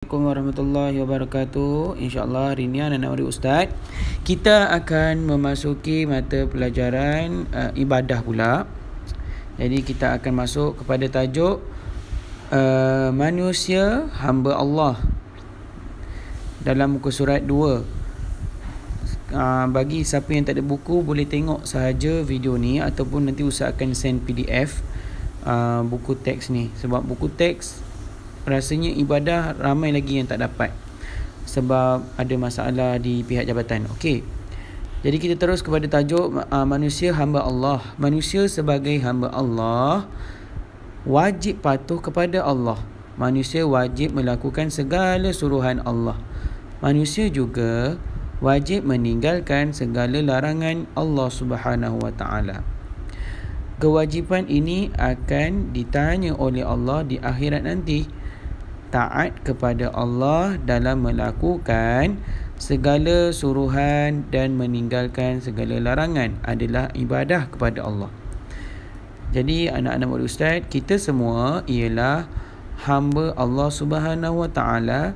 Assalamualaikum warahmatullahi wabarakatuh. InsyaAllah hari ini anak-anak murid Ustaz, kita akan memasuki mata pelajaran ibadah pula. Jadi kita akan masuk kepada tajuk manusia hamba Allah dalam muka surat 2. Bagi siapa yang tak ada buku, boleh tengok sahaja video ni ataupun nanti Ustaz akan send PDF buku teks ni. Sebab buku teks rasanya ibadah ramai lagi yang tak dapat sebab ada masalah di pihak jabatan. Okey. Jadi kita terus kepada tajuk manusia hamba Allah. Manusia sebagai hamba Allah wajib patuh kepada Allah. Manusia wajib melakukan segala suruhan Allah. Manusia juga wajib meninggalkan segala larangan Allah Subhanahu wa taala. Kewajipan ini akan ditanya oleh Allah di akhirat nanti. Taat kepada Allah dalam melakukan segala suruhan dan meninggalkan segala larangan adalah ibadah kepada Allah. Jadi anak-anak murid Ustaz, kita semua ialah hamba Allah Subhanahu wa taala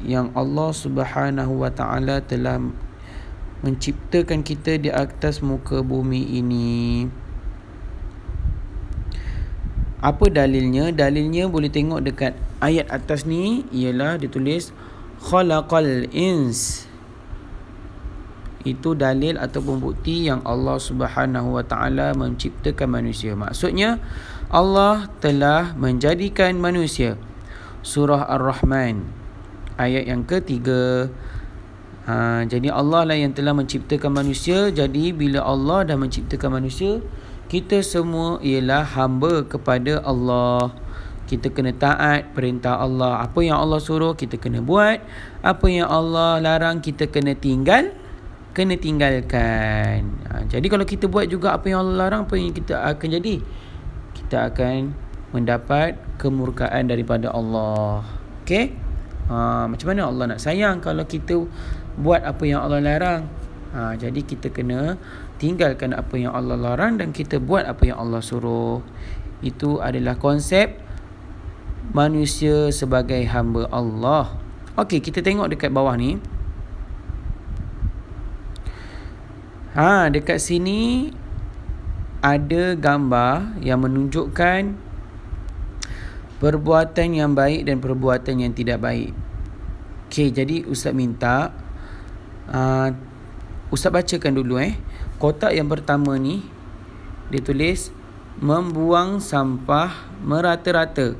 yang Allah Subhanahu wa taala telah menciptakan kita di atas muka bumi ini. Apa dalilnya? Dalilnya boleh tengok dekat ayat atas ni, ialah ditulis khalaqal ins. Itu dalil ataupun bukti yang Allah Subhanahu wa taala menciptakan manusia. Maksudnya Allah telah menjadikan manusia. Surah Ar-Rahman ayat yang ketiga. Jadi Allah lah yang telah menciptakan manusia. Jadi bila Allah dah menciptakan manusia, kita semua ialah hamba kepada Allah. Kita kena taat perintah Allah. Apa yang Allah suruh kita kena buat. Apa yang Allah larang kita kena tinggalkan. Jadi kalau kita buat juga apa yang Allah larang, apa yang kita akan jadi? Kita akan mendapat kemurkaan daripada Allah. Okey? Macam mana Allah nak sayang kalau kita buat apa yang Allah larang? Jadi kita kena tinggalkan apa yang Allah larang dan kita buat apa yang Allah suruh. Itu adalah konsep manusia sebagai hamba Allah. Okey, kita tengok dekat bawah ni. Dekat sini ada gambar yang menunjukkan perbuatan yang baik dan perbuatan yang tidak baik. Okey, jadi Ustaz minta Ustaz bacakan dulu kotak yang pertama ni dia tulis membuang sampah merata-rata.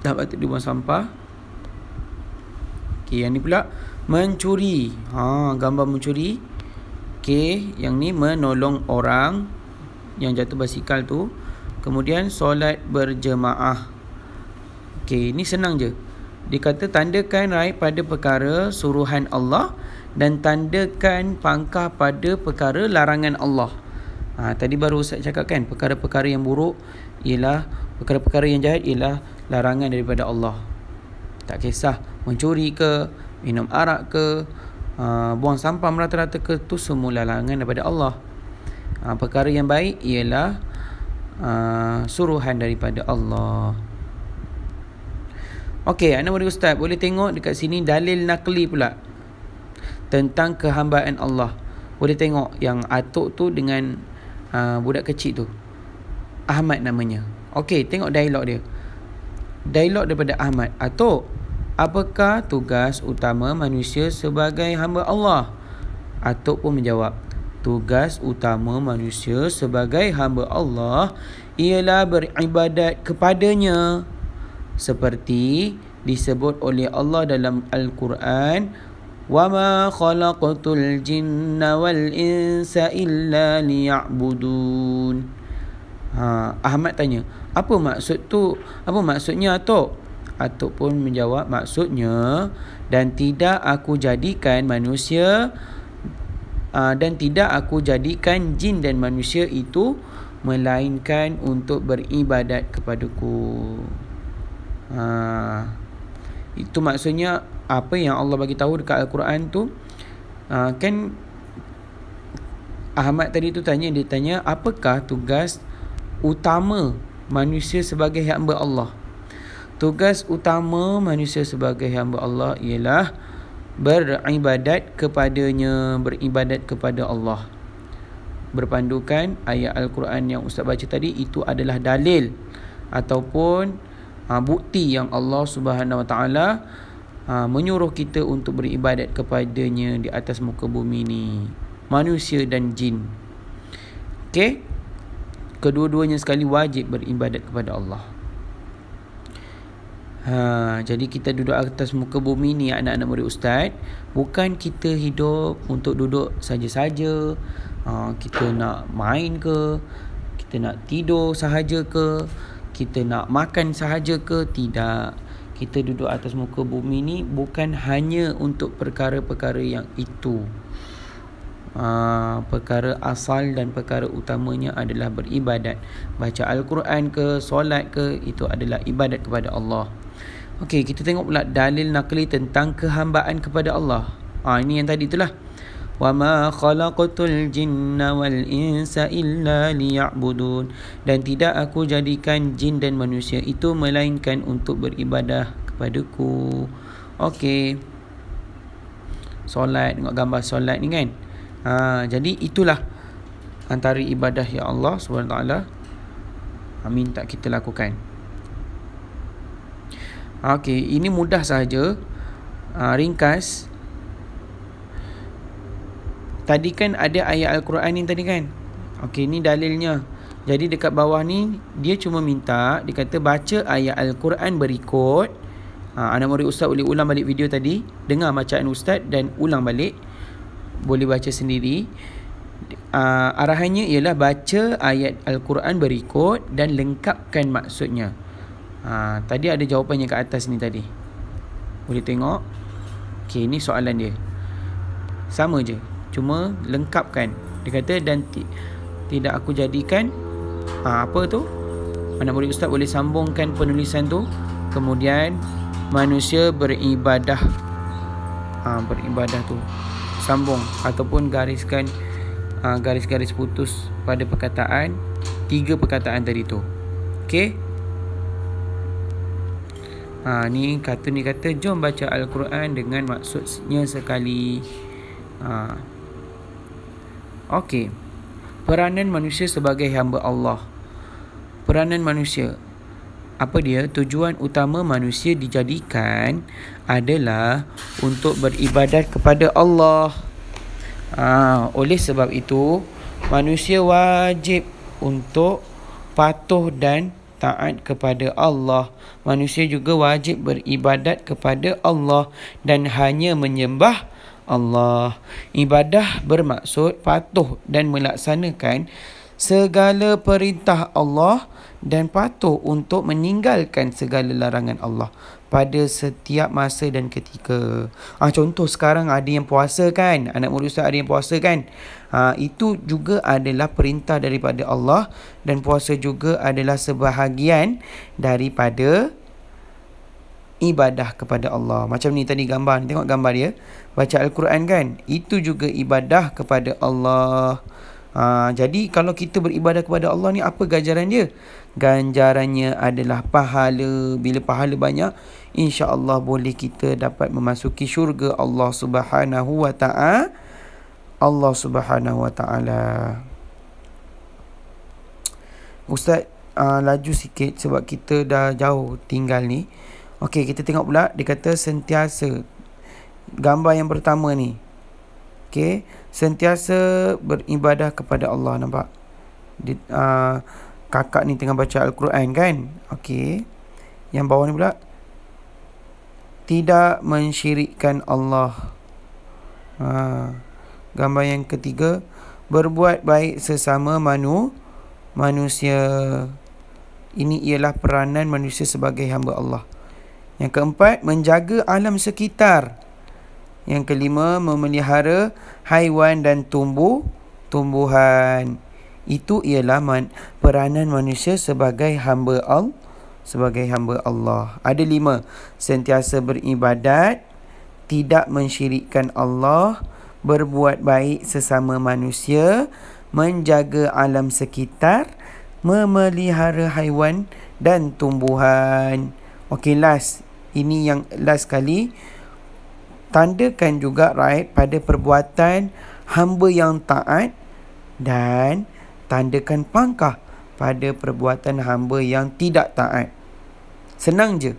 Tak patut dibuang sampah. Okey, yang ni pula mencuri. Gambar mencuri. Okey, yang ni menolong orang yang jatuh basikal tu. Kemudian solat berjemaah. Okey, ni senang je. Dia kata tandakan raih pada perkara suruhan Allah dan tandakan pangkah pada perkara larangan Allah. Tadi baru Ustaz cakap kan, perkara-perkara yang buruk ialah, perkara-perkara yang jahat ialah larangan daripada Allah. Tak kisah mencuri ke, minum arak ke, buang sampah merata-rata ke, tu semua larangan daripada Allah. Perkara yang baik ialah suruhan daripada Allah. Okey, anak murid Ustaz, boleh tengok dekat sini dalil nakli pula tentang kehambaan Allah. Boleh tengok yang atuk tu dengan budak kecil tu, Ahmad namanya. Okey, tengok dialog dia. Dialog daripada Ahmad. Atuk, apakah tugas utama manusia sebagai hamba Allah? Atuk pun menjawab, tugas utama manusia sebagai hamba Allah ialah beribadat kepadanya, seperti disebut oleh Allah dalam Al-Quran, وَمَا خَلَقْتُ الْجِنَّ وَالْإِنسَ إِلَّا لِيَعْبُدُونَ. Ahmad tanya, apa maksudnya Atuk? Atuk pun menjawab, maksudnya, dan tidak aku jadikan jin dan manusia itu melainkan untuk beribadat kepadaku. Itu maksudnya apa yang Allah bagi tahu dekat Al-Quran tu. Kan Ahmad tadi tu tanya, apakah tugas utama manusia sebagai hamba Allah? Tugas utama manusia sebagai hamba Allah ialah beribadat kepadanya, beribadat kepada Allah. Berpandukan ayat Al-Quran yang Ustaz baca tadi, itu adalah dalil ataupun bukti yang Allah Subhanahu Wa Taala menyuruh kita untuk beribadat kepadanya di atas muka bumi ni, manusia dan jin. Okey, kedua-duanya sekali wajib beribadat kepada Allah. Jadi kita duduk atas muka bumi ni, anak-anak murid Ustaz, bukan kita hidup untuk duduk saja-saja. Kita nak main ke, kita nak tidur sahaja ke, kita nak makan sahaja ke? Tidak. Kita duduk atas muka bumi ni bukan hanya untuk perkara-perkara yang itu. Perkara asal dan perkara utamanya adalah beribadat. Baca Al-Quran ke, solat ke, itu adalah ibadat kepada Allah. Okey, kita tengok pula dalil nakli tentang kehambaan kepada Allah. Ini yang tadi itulah. Wa ma khalaqatul jinna wal insa illa liya'budun. Dan tidak aku jadikan jin dan manusia itu melainkan untuk beribadah kepadaku. Okey. Solat, tengok gambar solat ni kan. Jadi itulah antara ibadah yang Allah SWT minta kita lakukan. Okey, ini mudah sahaja. Ringkas. Tadi kan ada ayat Al-Quran ni tadi kan. Okey, ni dalilnya. Jadi dekat bawah ni dia cuma minta, dia kata baca ayat Al-Quran berikut. Anak murid Ustaz boleh ulang balik video tadi, dengar bacaan Ustaz dan ulang balik. Boleh baca sendiri. Arahannya ialah baca ayat Al-Quran berikut dan lengkapkan maksudnya. Tadi ada jawapannya kat atas ni tadi. Boleh tengok. Okey, ni soalan dia. Sama je, cuma lengkapkan. Dia kata dan tidak aku jadikan apa tu? Anak murid Ustaz boleh sambungkan penulisan tu. Kemudian manusia beribadah. Beribadah tu sambung ataupun gariskan garis-garis putus pada perkataan, 3 perkataan tadi tu. Okey. Ni kata jom baca Al-Quran dengan maksudnya sekali. Okey. Peranan manusia sebagai hamba Allah. Peranan manusia, apa dia? Tujuan utama manusia dijadikan adalah untuk beribadat kepada Allah. Oleh sebab itu, manusia wajib untuk patuh dan taat kepada Allah. Manusia juga wajib beribadat kepada Allah dan hanya menyembah Allah. Ibadah bermaksud patuh dan melaksanakan segala perintah Allah dan patuh untuk meninggalkan segala larangan Allah pada setiap masa dan ketika. Contoh sekarang ada yang puasa kan, anak murid Ustaz ada yang puasa kan. Itu juga adalah perintah daripada Allah, dan puasa juga adalah sebahagian daripada ibadah kepada Allah. Macam ni tadi gambar ni, tengok gambar dia, baca Al-Quran kan, itu juga ibadah kepada Allah. Jadi kalau kita beribadah kepada Allah ni, apa ganjaran dia? Ganjarannya adalah pahala. Bila pahala banyak, insya-Allah boleh kita dapat memasuki syurga Allah Subhanahu wa taala. Allah Subhanahu wa taala. Ustaz laju sikit sebab kita dah jauh tinggal ni. Okey, kita tengok pula, dia kata sentiasa. Gambar yang pertama ni. Okey, sentiasa beribadah kepada Allah, nampak? Kakak ni tengah baca Al-Quran kan? Okey. Yang bawah ni pula, tidak mensyirikkan Allah. Gambar yang ketiga, berbuat baik sesama manusia. Ini ialah peranan manusia sebagai hamba Allah. Yang keempat, menjaga alam sekitar. Yang kelima, memelihara haiwan dan tumbuhan. Itu ialah peranan manusia sebagai hamba Allah. Ada 5. Sentiasa beribadat, tidak mensyirikkan Allah, berbuat baik sesama manusia, menjaga alam sekitar, memelihara haiwan dan tumbuhan. Okey, last. Ini yang last kali. Tandakan juga right pada perbuatan hamba yang taat dan tandakan pangkah pada perbuatan hamba yang tidak taat. Senang je.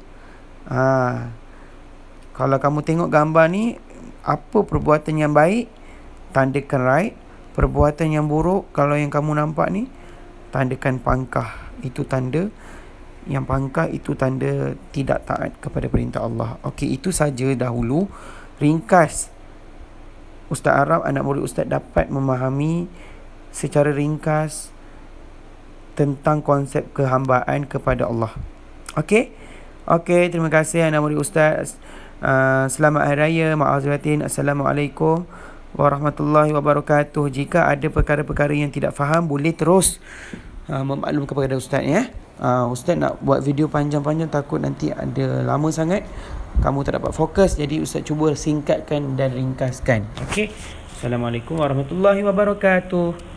Kalau kamu tengok gambar ni, apa perbuatan yang baik, tandakan right. Perbuatan yang buruk, kalau yang kamu nampak ni, tandakan pangkah. Itu tanda. Yang pangkah itu tanda tidak taat kepada perintah Allah. Okey, itu saja dahulu ringkas. Ustaz Arab, anak murid Ustaz dapat memahami secara ringkas tentang konsep kehambaan kepada Allah. Okey? Okey, terima kasih anak murid Ustaz. Selamat Hari Raya. Ma'azatin. Assalamualaikum warahmatullahi wabarakatuh. Jika ada perkara-perkara yang tidak faham, boleh terus memaklum kepada Ustaz ya. Ustaz nak buat video panjang-panjang, takut nanti ada lama sangat kamu tak dapat fokus. Jadi Ustaz cuba singkatkan dan ringkaskan. Okey. Assalamualaikum warahmatullahi wabarakatuh.